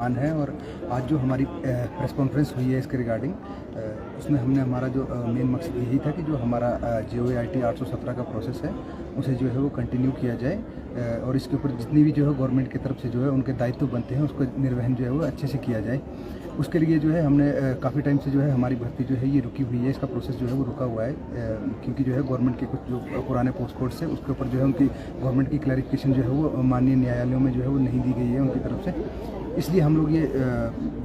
है। और आज जो हमारी प्रेस कॉन्फ्रेंस हुई है इसके रिगार्डिंग, उसमें हमने हमारा जो मेन मकसद यही था कि जो हमारा JOAIT 817 का प्रोसेस है उसे जो है वो कंटिन्यू किया जाए और इसके ऊपर जितनी भी जो है गवर्नमेंट की तरफ से जो है उनके दायित्व बनते हैं उसको निर्वहन जो है वो अच्छे से किया जाए। उसके लिए जो है हमने काफ़ी टाइम से जो है हमारी भर्ती जो है ये रुकी हुई है, इसका प्रोसेस जो है वो रुका हुआ है क्योंकि जो है गवर्नमेंट के कुछ जो पुराने पोस्ट कोड से उसके ऊपर जो है उनकी गवर्नमेंट की क्लैरिफिकेशन जो है वो माननीय न्यायालयों में जो है वो नहीं दी गई है उनकी तरफ से। इसलिए हम लोग ये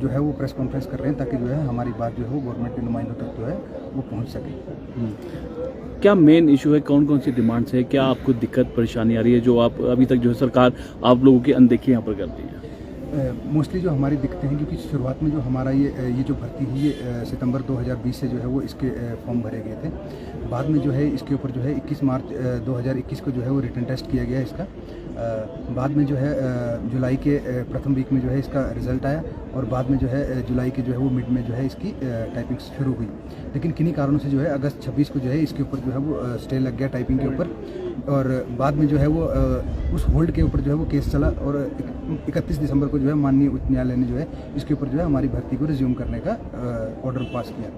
जो है वो प्रेस कॉन्फ्रेंस कर रहे हैं ताकि जो है हमारी बात जो है वो गवर्नमेंट के नुमाइंदों तक जो है वो पहुंच सके। क्या मेन इशू है, कौन कौन सी डिमांड्स है, क्या आपको दिक्कत परेशानी आ रही है जो आप अभी तक जो है सरकार आप लोगों की अनदेखी यहाँ पर करती है? मोस्टली जो हमारी दिक्कतें हैं क्योंकि शुरुआत में जो हमारा ये जो भर्ती हुई है सितंबर 2020 से जो है वो इसके फॉर्म भरे गए थे। बाद में जो है इसके ऊपर जो है 21 मार्च 2021 को जो है वो रिटन टेस्ट किया गया इसका। बाद में जो है जुलाई के प्रथम वीक में जो है इसका रिज़ल्ट आया और बाद में जो है जुलाई के जो है वो मिड में जो है इसकी टाइपिंग शुरू हुई। लेकिन किन्हीं कारणों से जो है अगस्त 26 को जो है इसके ऊपर जो है वो स्टे लग गया टाइपिंग के ऊपर और बाद में जो है वो उस होल्ड के ऊपर जो है वो केस चला और 31 दिसंबर को जो है माननीय उच्च न्यायालय ने जो है इसके ऊपर जो है हमारी भर्ती को रिज्यूम करने का ऑर्डर पास किया।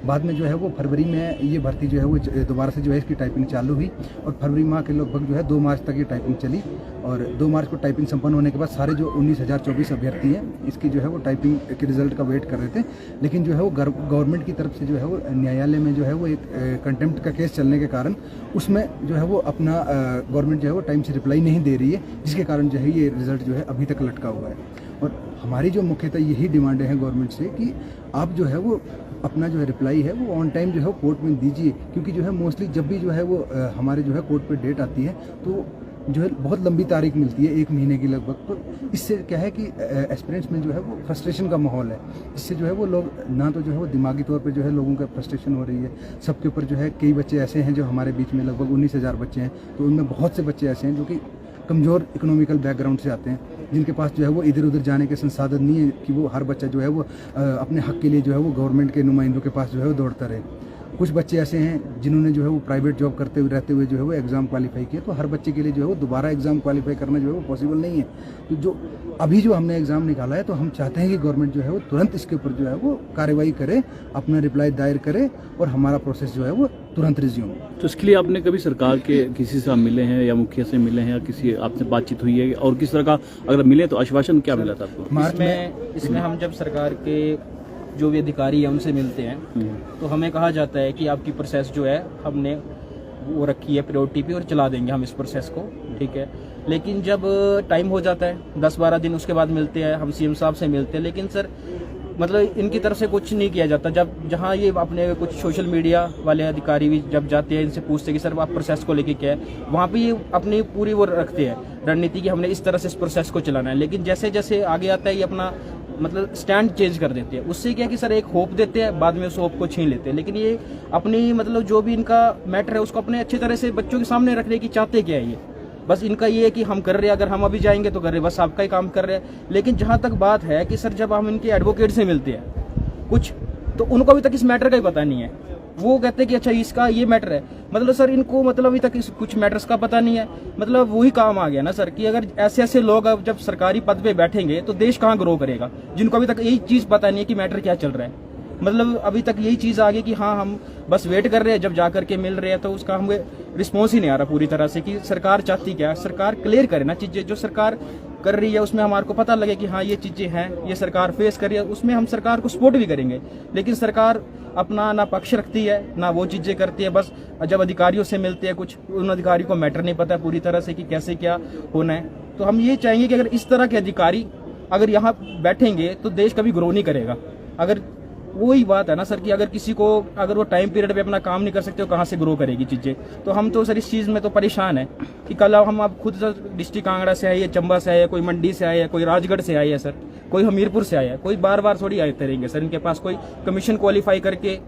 बाद में जो है वो फरवरी में ये भर्ती जो है वो दोबारा से जो है इसकी टाइपिंग चालू हुई और फरवरी माह के लगभग जो है 2 मार्च तक ये टाइपिंग चली और 2 मार्च को टाइपिंग संपन्न होने के बाद सारे जो 19,024 अभ्यर्थी हैं इसकी जो है वो टाइपिंग के रिजल्ट का वेट कर रहे थे। लेकिन जो है वो गवर्नमेंट की तरफ से जो है वो न्यायालय में जो है वो एक कंटेम्प्ट का केस चलने के कारण उसमें जो है वो अपना गवर्नमेंट जो है वो टाइम से रिप्लाई नहीं दे रही है, जिसके कारण जो है ये रिजल्ट जो है अभी तक लटका हुआ है। और हमारी जो मुख्यतः यही डिमांडें हैं गवर्नमेंट से कि आप जो है वो अपना जो है रिप्लाई है वो ऑन टाइम जो है कोर्ट में दीजिए, क्योंकि जो है मोस्टली जब भी जो है वो हमारे जो है कोर्ट पे डेट आती है तो जो है बहुत लंबी तारीख मिलती है 1 महीने की लगभग। तो इससे क्या है कि एस्पिरेंट्स में जो है वो फ्रस्ट्रेशन का माहौल है, इससे जो है वो लोग ना तो जो है वो दिमागी तौर पे जो है लोगों का फ्रस्ट्रेशन हो रही है सबके ऊपर। जो है कई बच्चे ऐसे हैं जो हमारे बीच में लगभग 19,000 बच्चे हैं, तो उनमें बहुत से बच्चे ऐसे हैं जो कि कमज़ोर इकोनॉमिकल बैकग्राउंड से आते हैं, जिनके पास जो है वो इधर उधर जाने के संसाधन नहीं है कि वो हर बच्चा जो है वो अपने हक के लिए जो है वो गवर्नमेंट के नुमाइंदों के पास जो है वो दौड़ता रहे। कुछ बच्चे ऐसे हैं जिन्होंने जो है वो प्राइवेट जॉब करते हुए रहते हुए जो है वो एग्ज़ाम क्वालिफाई किया, तो हर बच्चे के लिए जो है वो दोबारा एग्ज़ाम क्वालिफाई करना जो है वो पॉसिबल नहीं है। तो जो अभी जो हमने एग्ज़ाम निकाला है तो हम चाहते हैं कि गवर्नमेंट जो है वो तुरंत इसके ऊपर जो है वो कार्रवाई करे, अपना रिप्लाई दायर करे और हमारा प्रोसेस जो है वो तुरंत रिज्यूम। तो इसके लिए आपने कभी सरकार के किसी से मिले हैं या मुखिया से मिले हैं या किसी आपसे बातचीत हुई है, और किस तरह का अगर मिले तो आश्वासन क्या मिला था आपको? मार्च में इसमें हम जब सरकार के जो भी अधिकारी हैं उनसे मिलते हैं तो हमें कहा जाता है कि आपकी प्रोसेस जो है हमने वो रखी है प्रायोरिटी पे और चला देंगे हम इस प्रोसेस को, ठीक है। लेकिन जब टाइम हो जाता है 10-12 दिन उसके बाद मिलते हैं, हम CM साहब से मिलते हैं, लेकिन सर मतलब इनकी तरफ से कुछ नहीं किया जाता। जब जहाँ ये अपने कुछ सोशल मीडिया वाले अधिकारी भी जब जाते हैं इनसे पूछते हैं कि सर आप प्रोसेस को लेके क्या है, वहाँ पे ये अपनी पूरी वो रखते हैं रणनीति कि हमने इस तरह से इस प्रोसेस को चलाना है। लेकिन जैसे जैसे आगे आता है ये अपना मतलब स्टैंड चेंज कर देते हैं। उससे क्या है कि सर एक होप देते हैं, बाद में उस होप को छीन लेते हैं। लेकिन ये अपनी मतलब जो भी इनका मैटर है उसको अपने अच्छी तरह से बच्चों के सामने रखने की चाहते क्या है ये, बस इनका ये है कि हम कर रहे हैं, अगर हम अभी जाएंगे तो कर रहे हैं, बस आपका ही काम कर रहे हैं। लेकिन जहाँ तक बात है कि सर जब हम इनके एडवोकेट से मिलते हैं कुछ, तो उनको अभी तक इस मैटर का ही पता नहीं है। वो कहते हैं कि अच्छा इसका ये मैटर है, मतलब सर इनको मतलब अभी तक इस कुछ मैटर्स का पता नहीं है। मतलब वही काम आ गया ना सर कि अगर ऐसे ऐसे लोग अब जब सरकारी पद पे बैठेंगे तो देश कहाँ ग्रो करेगा, जिनको अभी तक यही चीज पता नहीं है कि मैटर क्या चल रहा है। मतलब अभी तक यही चीज आ गई कि हाँ हम बस वेट कर रहे हैं, जब जा करके मिल रहे हैं तो उसका हमें रिस्पॉन्स ही नहीं आ रहा पूरी तरह से कि सरकार चाहती क्या है। सरकार क्लियर करे ना चीजें, जो सरकार कर रही है उसमें हमारे को पता लगे कि हाँ ये चीजें हैं, ये सरकार फेस कर रही है, उसमें हम सरकार को सपोर्ट भी करेंगे। लेकिन सरकार अपना ना पक्ष रखती है ना वो चीजें करती है। बस जब अधिकारियों से मिलते हैं कुछ, उन अधिकारियों को मैटर नहीं पता पूरी तरह से कि कैसे क्या होना है। तो हम ये चाहेंगे कि अगर इस तरह के अधिकारी अगर यहाँ बैठेंगे तो देश कभी ग्रो नहीं करेगा। अगर वही बात है ना सर कि अगर किसी को अगर वो टाइम पीरियड पे अपना काम नहीं कर सकते तो कहाँ से ग्रो करेगी चीजें। तो हम तो सर इस चीज में तो परेशान है कि कल हम आप खुद डिस्ट्रिक्ट कांगड़ा से आए है, चंबा से आए है, कोई मंडी से आए है, कोई राजगढ़ से आए है सर, कोई हमीरपुर से आया है, कोई बार बार थोड़ी आते रहेंगे सर। इनके पास कोई कमीशन क्वालिफाई करके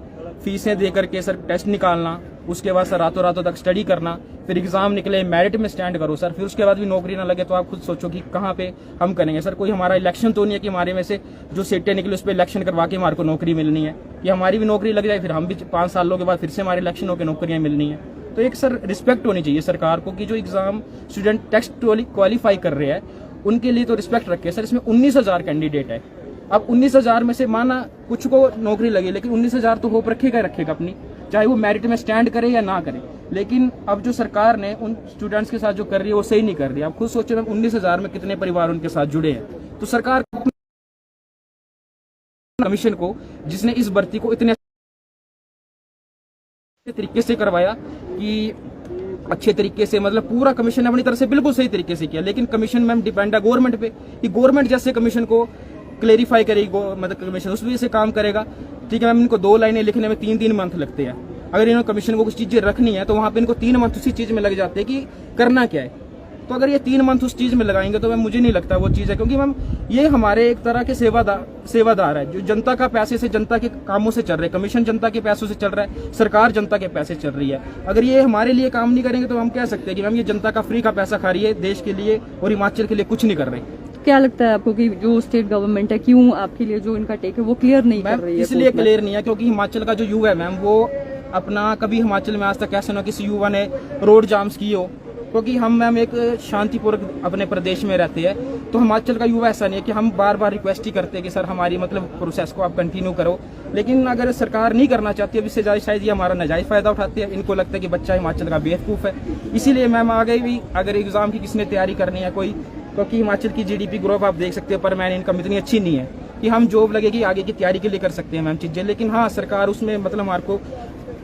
फीसें दे करके सर टेस्ट निकालना, उसके बाद सर रातों रातों तक स्टडी करना, फिर एग्जाम निकले मेरिट में स्टैंड करो सर, फिर उसके बाद भी नौकरी ना लगे तो आप खुद सोचो कि कहाँ पे हम करेंगे सर। कोई हमारा इलेक्शन तो नहीं है कि हमारे में से जो सीटें निकले उस पर इलेक्शन करवा के हमारे को नौकरी मिलनी है, कि हमारी भी नौकरी लग जाए फिर हम भी 5 सालों के बाद फिर से हमारे इलेक्शन होकर नौकरियां मिलनी है। तो एक सर रिस्पेक्ट होनी चाहिए सरकार को कि जो एग्जाम स्टूडेंट टेस्ट क्वालिफाई कर रहे हैं उनके लिए तो रिस्पेक्ट रखे सर। इसमें 19,000 कैंडिडेट है। अब 19,000 में से माना कुछ को नौकरी लगी, लेकिन 19,000 तो होप रखेगा अपनी, चाहे वो मेरिट में स्टैंड करे या ना करे। लेकिन अब जो सरकार ने उन स्टूडेंट्स के साथ जो कर रही है वो सही नहीं कर रही है। आप खुद सोचो मैम, 19,000 में कितने परिवार उनके साथ जुड़े हैं। तो सरकार कमीशन को, जिसने इस भर्ती को इतने तरीके से करवाया कि अच्छे तरीके से, मतलब पूरा कमीशन अपनी तरफ से बिल्कुल सही तरीके से किया, लेकिन कमीशन मैम डिपेंड है गवर्नमेंट पे कि गवर्नमेंट जैसे कमीशन को क्लेरिफाई करेगी, मतलब कमीशन उस वजह से काम करेगा। ठीक है मैम, इनको 2 लाइनें लिखने में 3 मंथ लगते हैं। अगर इन्होंने कमीशन को कुछ चीजें रखनी है तो वहां पे इनको 3 मंथ उसी चीज में लग जाते हैं कि करना क्या है। तो अगर ये 3 मंथ उस चीज में लगाएंगे तो मैम मुझे नहीं लगता वो चीज है, क्योंकि मैम ये हमारे एक तरह के सेवादार है, जो जनता का पैसे से, जनता के कामों से चल रहे हैं। कमीशन जनता के पैसों से चल रहा है, सरकार जनता के पैसे चल रही है। अगर ये हमारे लिए काम नहीं करेंगे तो हम कह सकते हैं कि मैम ये जनता का फ्री का पैसा खा रही है, देश के लिए और हिमाचल के लिए कुछ नहीं कर रही। क्या लगता है आपको कि जो स्टेट गवर्नमेंट है, क्यों आपके लिए जो इनका टेक है वो क्लियर नहीं कर रही है? इसलिए क्लियर नहीं है क्योंकि हिमाचल का जो युवा है मैम, वो अपना कभी हिमाचल में आज तक ऐसा ना किसी युवा ने रोड जाम्स किए हो, क्योंकि हम मैम एक शांतिपूर्वक अपने प्रदेश में रहते हैं। तो हिमाचल का युवा ऐसा नहीं है कि हम बार बार रिक्वेस्ट ही करते हैं कि सर हमारी मतलब प्रोसेस को आप कंटिन्यू करो। लेकिन अगर सरकार नहीं करना चाहती है, इससे ज़्यादा शायद ये हमारा नाजायज़ फ़ायदा उठाते हैं। इनको लगता है कि बच्चा हिमाचल का बेवकूफ़ है। इसीलिए मैम आगे भी अगर एग्ज़ाम की किसने तैयारी करनी है कोई, क्योंकि हिमाचल की GDP ग्रोथ आप देख सकते हो, पर मैन इनकम इतनी अच्छी नहीं है कि हम जॉब लगेगी आगे की तैयारी के लिए कर सकते हैं मैम चीज़ें। लेकिन हाँ, सरकार उसमें मतलब हमारे को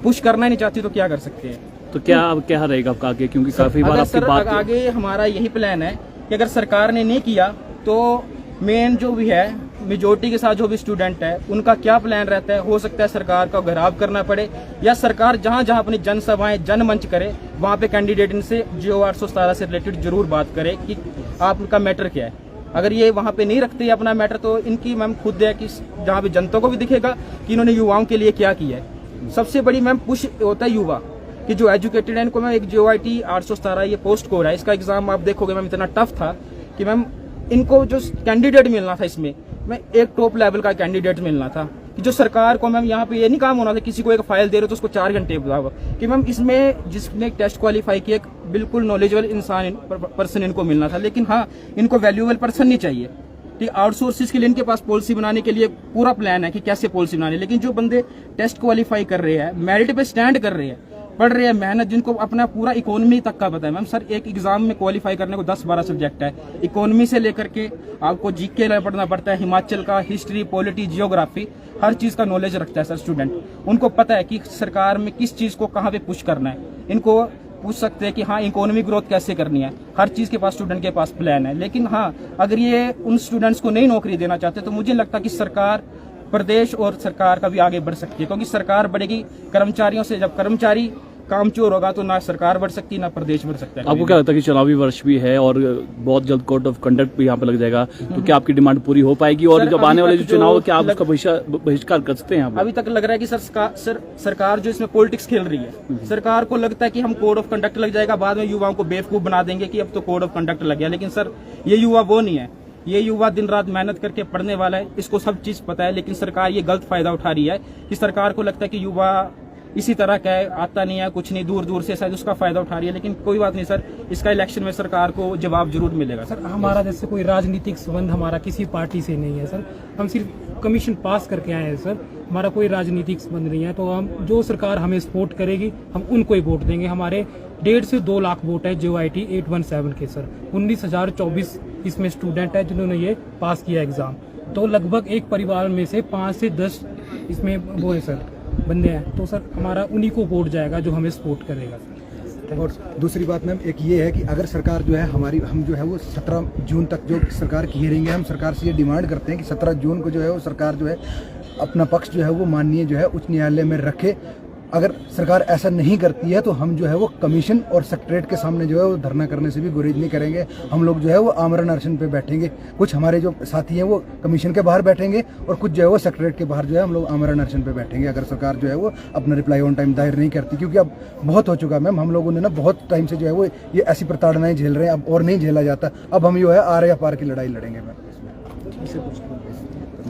पुश करना ही नहीं चाहती, तो क्या कर सकते हैं। तो क्या रहेगा आपका आगे, क्योंकि काफी बार आपकी बात आगे हमारा यही प्लान है कि अगर सरकार ने नहीं किया तो मेन जो भी है मेजोरिटी के साथ जो भी स्टूडेंट है उनका क्या प्लान रहता है। हो सकता है सरकार का घेराव करना पड़े, या सरकार जहां जहां अपनी जनसभाएं जनमंच करे वहां पे कैंडिडेट इनसे जो 817 से रिलेटेड जरूर बात करे कि आपका मैटर क्या है। अगर ये वहां पे नहीं रखते अपना मैटर तो इनकी मैम खुद है कि जहां पे जनता को भी दिखेगा कि इन्होंने युवाओं के लिए क्या किया है। सबसे बड़ी मैम पुश होता है युवा कि जो एजुकेटेड है इनको मैम एक JOIT 817 ये पोस्ट कोड है, इसका एग्जाम आप देखोगे मैम इतना टफ था कि मैम इनको जो कैंडिडेट मिलना था इसमें मैं एक टॉप लेवल का कैंडिडेट मिलना था कि जो सरकार को मैम यहाँ पे ये नहीं काम होना था किसी को एक फाइल दे रहे हो तो उसको 4 घंटे बताओ कि मैम इसमें जिसने टेस्ट क्वालिफाई किया एक बिल्कुल नॉलेजेबल इंसान पर्सन इनको मिलना था। लेकिन हाँ, इनको वैल्यूएबल पर्सन नहीं चाहिए। ठीक, आउटसोर्सेज के लिए इनके पास पॉलिसी बनाने के लिए पूरा प्लान है कि कैसे पॉलिसी बनानी है। लेकिन जो बंदे टेस्ट क्वालिफाई कर रहे हैं, मेरिट पे स्टैंड कर रहे हैं, पढ़ रहे हैं, मेहनत, जिनको अपना पूरा इकोनॉमी तक का पता है मैम। सर एक एग्जाम में क्वालिफाई करने को 10-12 सब्जेक्ट है, इकोनॉमी से लेकर के आपको GK पढ़ना पड़ता है, हिमाचल का हिस्ट्री, पॉलिटी, जियोग्राफी, हर चीज का नॉलेज रखता है सर स्टूडेंट। उनको पता है कि सरकार में किस चीज को कहाँ पे पुश करना है। इनको पूछ सकते हैं कि हाँ इकोनॉमी ग्रोथ कैसे करनी है, हर चीज के पास स्टूडेंट के पास प्लान है। लेकिन हाँ, अगर ये उन स्टूडेंट्स को नई नौकरी देना चाहते तो मुझे लगता कि सरकार, प्रदेश और सरकार का भी आगे बढ़ सकती है, क्योंकि सरकार बढ़ेगी कर्मचारियों से। जब कर्मचारी कामचोर होगा तो ना सरकार बढ़ सकती ना प्रदेश बढ़ सकता है। आपको क्या लगता है कि चुनावी वर्ष भी है और बहुत जल्द कोड ऑफ कंडक्ट भी यहाँ पे लग जाएगा, तो क्या आपकी डिमांड पूरी हो पाएगी? और जब आने वाले जो चुनाव क्या आप उसका बहिष्कार कर सकते हैं? अभी तक लग रहा है कि सरकार जो इसमें पॉलिटिक्स खेल रही है। सरकार को लगता है कि हम कोड ऑफ कंडक्ट लग जाएगा, बाद में युवाओं को बेवकूफ बना देंगे कि अब तो कोड ऑफ कंडक्ट लग गया। लेकिन सर ये युवा वो नहीं है, ये युवा दिन रात मेहनत करके पढ़ने वाला है, इसको सब चीज पता है। लेकिन सरकार ये गलत फायदा उठा रही है कि सरकार को लगता है कि युवा इसी तरह का है, आता नहीं है, कुछ नहीं, दूर दूर से शायद उसका फायदा उठा रही है। लेकिन कोई बात नहीं सर, इसका इलेक्शन में सरकार को जवाब जरूर मिलेगा। सर हमारा जैसे कोई राजनीतिक संबंध हमारा किसी पार्टी से नहीं है सर, हम सिर्फ कमीशन पास करके आए हैं सर, हमारा कोई राजनीतिक संबंध नहीं है। तो हम जो सरकार हमें सपोर्ट करेगी हम उनको ही वोट देंगे। हमारे 1.5 से 2 लाख वोट है JOIT 817 के सर, 19,024 इसमें स्टूडेंट है जिन्होंने ये पास किया एग्जाम। तो लगभग एक परिवार में से 5 से 10 इसमें वो है सर बंदे हैं, तो सर हमारा उन्हीं को वोट जाएगा जो हमें सपोर्ट करेगा सर। और दूसरी बात मैम एक ये है कि अगर सरकार जो है हम जो है वो 17 जून तक जो सरकार की हियरिंग है, हम सरकार से ये डिमांड करते हैं कि 17 जून को जो है वो सरकार जो है अपना पक्ष जो है वो माननीय जो है उच्च न्यायालय में रखे। अगर सरकार ऐसा नहीं करती है तो हम जो है वो कमीशन और सेक्रेटरीट के सामने जो है वो धरना करने से भी गुरेज नहीं करेंगे। हम लोग जो है वो आमरण अनशन पे बैठेंगे। कुछ हमारे जो साथी हैं वो कमीशन के बाहर बैठेंगे और कुछ जो है वो सेक्रेटरीट के बाहर जो है हम लोग आमरण अनशन पे बैठेंगे, अगर सरकार जो है वो अपना रिप्लाई ऑन टाइम दायर नहीं करती। क्योंकि अब बहुत हो चुका मैम, हम लोगों ने ना बहुत टाइम से जो है वो ये ऐसी प्रताड़नाएं झेल रहे हैं, अब और नहीं झेला जाता। अब हम जो है आर या पार की लड़ाई लड़ेंगे मैम।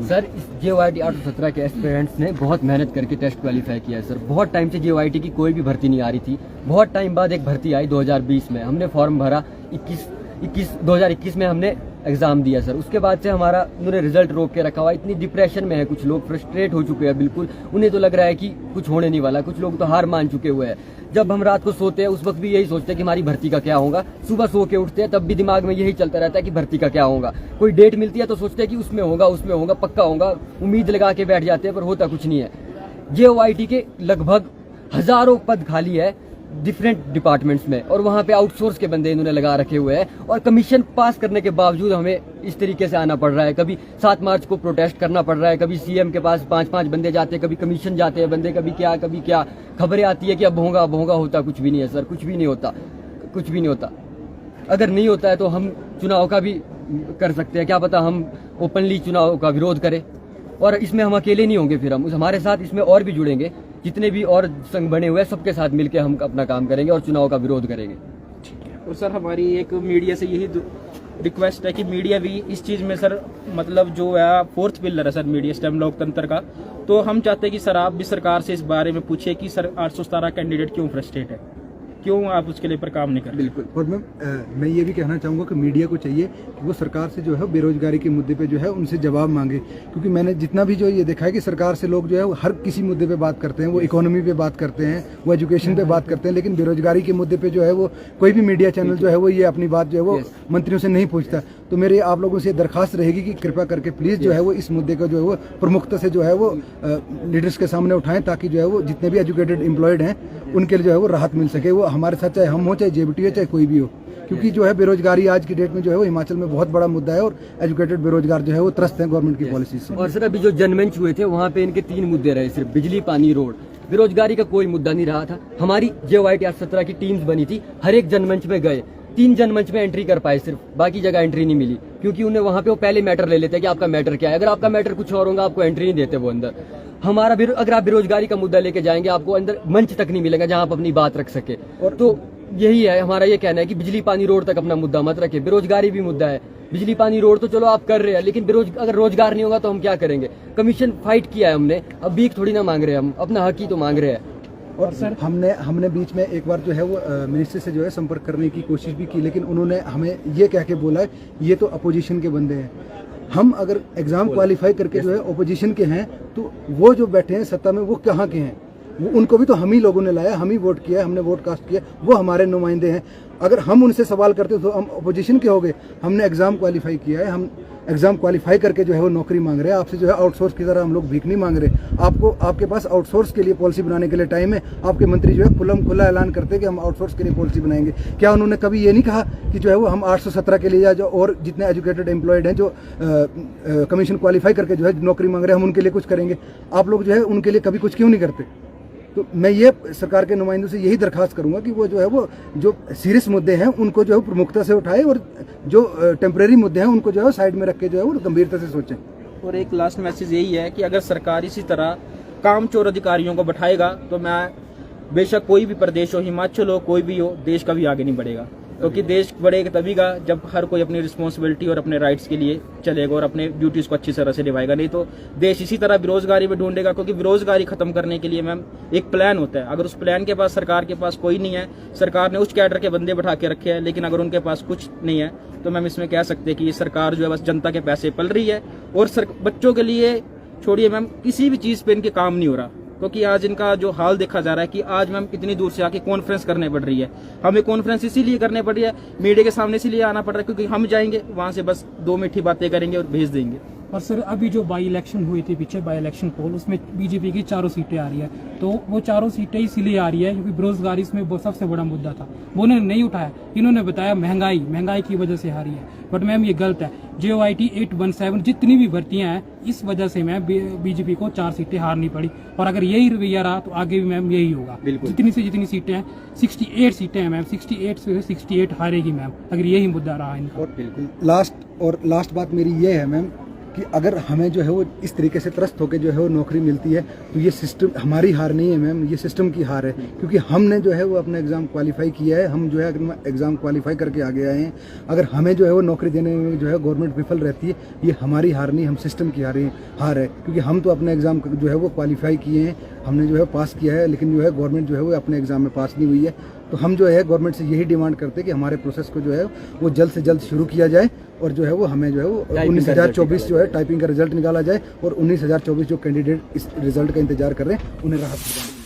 सर इस JOIT 817 के एस्पिरेंट्स ने बहुत मेहनत करके टेस्ट क्वालिफाई किया है सर। बहुत टाइम से JOIT की कोई भी भर्ती नहीं आ रही थी, बहुत टाइम बाद एक भर्ती आई 2020 में, हमने फॉर्म भरा 2021 में हमने एग्जाम दिया सर। उसके बाद से हमारा उन्होंने रिजल्ट रोक के रखा हुआ। इतनी डिप्रेशन में है कुछ लोग, फ्रस्ट्रेट हो चुके हैं बिल्कुल। उन्हें तो लग रहा है कि कुछ होने नहीं वाला, कुछ लोग तो हार मान चुके हुए हैं। जब हम रात को सोते हैं उस वक्त भी यही सोचते हैं कि हमारी भर्ती का क्या होगा। सुबह सो के उठते हैं तब भी दिमाग में यही चलता रहता है कि भर्ती का क्या होगा। कोई डेट मिलती है तो सोचते हैं कि उसमें होगा, पक्का होगा, उम्मीद लगा के बैठ जाते हैं, पर होता कुछ नहीं है। JOIT के लगभग हजारों पद खाली है डिफरेंट डिपार्टमेंट्स में, और वहाँ पे आउटसोर्स के बंदे इन्होंने लगा रखे हुए हैं। और कमीशन पास करने के बावजूद हमें इस तरीके से आना पड़ रहा है। कभी 7 मार्च को प्रोटेस्ट करना पड़ रहा है, कभी CM के पास 5-5 बंदे जाते हैं, कभी कमीशन जाते हैं बंदे, कभी क्या खबरें आती है कि अब होगा, होता कुछ भी नहीं है सर, कुछ भी नहीं होता। अगर नहीं होता है तो हम चुनाव का भी कर सकते हैं, क्या पता हम ओपनली चुनाव का विरोध करें। और इसमें हम अकेले नहीं होंगे, फिर हम हमारे साथ इसमें और भी जुड़ेंगे, जितने भी और संघ बने हुए हैं सबके साथ मिलकर हम अपना काम करेंगे और चुनाव का विरोध करेंगे। और सर हमारी एक मीडिया से यही रिक्वेस्ट है कि मीडिया भी इस चीज़ में सर, मतलब जो है 4th पिलर है सर मीडिया स्टेम लोकतंत्र का, तो हम चाहते हैं कि सर आप भी सरकार से इस बारे में पूछिए कि सर 817 कैंडिडेट क्यों फ्रस्ट्रेट है, क्यों आप उसके लिए पर काम नहीं कर रहे। बिल्कुल। और मैं ये भी कहना चाहूँगा कि मीडिया को चाहिए कि वो सरकार से जो है बेरोजगारी के मुद्दे पे जो है उनसे जवाब मांगे, क्योंकि मैंने जितना भी जो ये देखा है कि सरकार से लोग जो है वो हर किसी मुद्दे पे बात करते हैं, वो इकोनॉमी पे बात करते हैं, वो एजुकेशन पे बात करते हैं, लेकिन बेरोजगारी के मुद्दे पे जो है वो कोई भी मीडिया चैनल जो है वो ये अपनी बात जो है वो मंत्रियों से नहीं पूछता। तो मेरे आप लोगों से दरखास्त रहेगी कि कृपया करके प्लीज़ जो है वो इस मुद्दे को जो है वो प्रमुखता से जो है वो लीडर्स के सामने उठाएं, ताकि जो है वो जितने भी एजुकेटेड एम्प्लॉयड हैं उनके लिए जो है वो राहत मिल सके। वो हमारे साथ चाहे हम हो, चाहे JBT हो, चाहे कोई भी हो, क्योंकि जो है बेरोजगारी आज की डेट में जो है वो हिमाचल में बहुत बड़ा मुद्दा है, और एजुकेटेड बेरोजगार जो है वो त्रस्त हैं गवर्नमेंट की पॉलिसी से। और सर अभी जो जनमंच हुए थे वहाँ पे इनके 3 मुद्दे रहे, सिर्फ बिजली, पानी, रोड। बेरोजगारी का कोई मुद्दा नहीं रहा था। हमारी JOIT 817 की टीम्स बनी थी, हर एक जनमंच में गए, 3 जनमंच में एंट्री कर पाए सिर्फ, बाकी जगह एंट्री नहीं मिली, क्योंकि उन्हें वहाँ पे वो पहले मैटर ले लेते हैं कि आपका मैटर क्या है। अगर आपका मैटर कुछ और होगा आपको एंट्री नहीं देते वो अंदर। हमारा अगर आप बेरोजगारी का मुद्दा लेके जाएंगे आपको अंदर मंच तक नहीं मिलेगा जहाँ आप अपनी बात रख सके। और तो यही है हमारा ये कहना है कि बिजली, पानी, रोड तक अपना मुद्दा मत रखे। बेरोजगारी भी मुद्दा है, बिजली, पानी, रोड तो चलो आप कर रहे हैं, लेकिन अगर रोजगार नहीं होगा तो हम क्या करेंगे। कमीशन फाइट किया है हमने, अब भीख थोड़ी ना मांग रहे हैं, हम अपना हक ही तो मांग रहे हैं। और सर हमने बीच में एक बार जो है वो मिनिस्टर से जो है संपर्क करने की कोशिश भी की, लेकिन उन्होंने हमें ये कह के बोला है ये तो अपोजिशन के बंदे हैं। हम अगर एग्जाम क्वालिफाई करके जो है अपोजिशन के हैं तो वो जो बैठे हैं सत्ता में वो कहाँ के हैं? वो उनको भी तो हम ही लोगों ने लाया, हम ही वोट किया, हमने वोट कास्ट किया, वो हमारे नुमाइंदे हैं। अगर हम उनसे सवाल करते तो हम अपोजिशन के हो गए। हमने एग्जाम क्वालिफाई किया है, हम एग्जाम क्वालिफाई करके जो है वो नौकरी मांग रहे हैं। आपसे जो है आउटसोर्स की तरह हम लोग भीख नहीं मांग रहे। आपके पास आउटसोर्स के लिए पॉलिसी बनाने के लिए टाइम है। आपके मंत्री जो है खुला ऐलान करते हैं कि हम आउटसोर्स के लिए पॉलिसी बनाएंगे। क्या उन्होंने कभी ये नहीं कहा कि जो है वो हम 817 के लिए या जो और जितने एजुकेटेड एम्प्लॉयड हैं जो कमीशन क्वालिफाई करके जो है नौकरी मांग रहे हैं हम उनके लिए कुछ करेंगे? आप लोग जो है उनके लिए कभी कुछ क्यों नहीं करते? तो मैं ये सरकार के नुमाइंदों से यही दरखास्त करूंगा कि वो जो है वो जो सीरियस मुद्दे हैं उनको जो है प्रमुखता से उठाए, और जो टेम्परेरी मुद्दे हैं उनको जो है साइड में रख के जो है वो गंभीरता से सोचें। और एक लास्ट मैसेज यही है कि अगर सरकार इसी तरह कामचोर अधिकारियों को बैठाएगा तो मैं बेशक कोई भी प्रदेश हो, हिमाचल हो, कोई भी हो, देश कभी आगे नहीं बढ़ेगा। क्योंकि देश बढ़ेगा तभी का जब हर कोई अपनी रिस्पॉन्सिबिलिटी और अपने राइट्स के लिए चलेगा और अपने ड्यूटीज को अच्छी तरह से निभाएगा। नहीं तो देश इसी तरह बेरोजगारी में ढूंढेगा, क्योंकि बेरोजगारी खत्म करने के लिए मैम एक प्लान होता है। अगर उस प्लान के पास सरकार के पास कोई नहीं है, सरकार ने उच्च कैडर के बंदे बैठा के रखे हैं, लेकिन अगर उनके पास कुछ नहीं है तो मैम इसमें कह सकते हैं कि ये सरकार जो है बस जनता के पैसे पल रही है। और बच्चों के लिए छोड़िए मैम, किसी भी चीज पे इनके काम नहीं हो रहा। क्योंकि आज इनका जो हाल देखा जा रहा है कि आज मैम इतनी दूर से आके कॉन्फ्रेंस करने पड़ रही है। हमें कॉन्फ्रेंस इसीलिए करने पड़ रही है, मीडिया के सामने इसीलिए आना पड़ रहा है क्योंकि हम जाएंगे वहां से बस 2 मीठी बातें करेंगे और भेज देंगे। और सर अभी जो बाई इलेक्शन हुई थी पीछे, बाई इलेक्शन पोल, उसमें बीजेपी की 4 सीटें आ रही है। तो वो 4 सीटें इसीलिए आ रही है क्योंकि बेरोजगारी इसमें वो सबसे बड़ा मुद्दा था, वो उन्होंने नहीं उठाया। इन्होंने बताया महंगाई की वजह से हारी है, बट मैम ये गलत है। JOIT 817 जितनी भी भर्तियां हैं इस वजह से मैम बीजेपी को 4 सीटें हारनी पड़ी। और अगर यही रवैया रहा तो आगे भी मैम यही होगा। जितनी से जितनी सीटें हैं, 68 सीटें हैं मैम, 68 से 68 हारेगी मैम अगर यही मुद्दा रहा इनका। और बिल्कुल लास्ट बात मेरी ये है मैम कि अगर हमें जो है वो इस तरीके से त्रस्त होकर जो है वो नौकरी मिलती है तो ये सिस्टम हमारी हार नहीं है मैम, ये सिस्टम की हार है। क्योंकि हमने जो है वो अपना एग्ज़ाम क्वालिफाई किया है, हम जो है एग्ज़ाम क्वालिफाई करके आगे आए हैं। अगर हमें जो है वो नौकरी देने में जो है गवर्नमेंट विफल रहती है, ये हमारी हार नहीं, हम सिस्टम की हार है। क्योंकि हम तो अपने एग्ज़ाम जो है वो क्वालिफाई किए हैं, हमने जो है पास किया है, लेकिन जो है गवर्नमेंट जो है वो अपने एग्ज़ाम में पास नहीं हुई है। तो हम जो है गवर्नमेंट से यही डिमांड करते हैं कि हमारे प्रोसेस को जो है वो जल्द से जल्द शुरू किया जाए और जो है वो हमें जो है वो टाइपिंग का 19,024 जो है टाइपिंग का रिजल्ट निकाला जाए और 19,024 जो कैंडिडेट इस रिजल्ट का इंतजार कर रहे हैं उन्हें राहत प्रदान की जाए।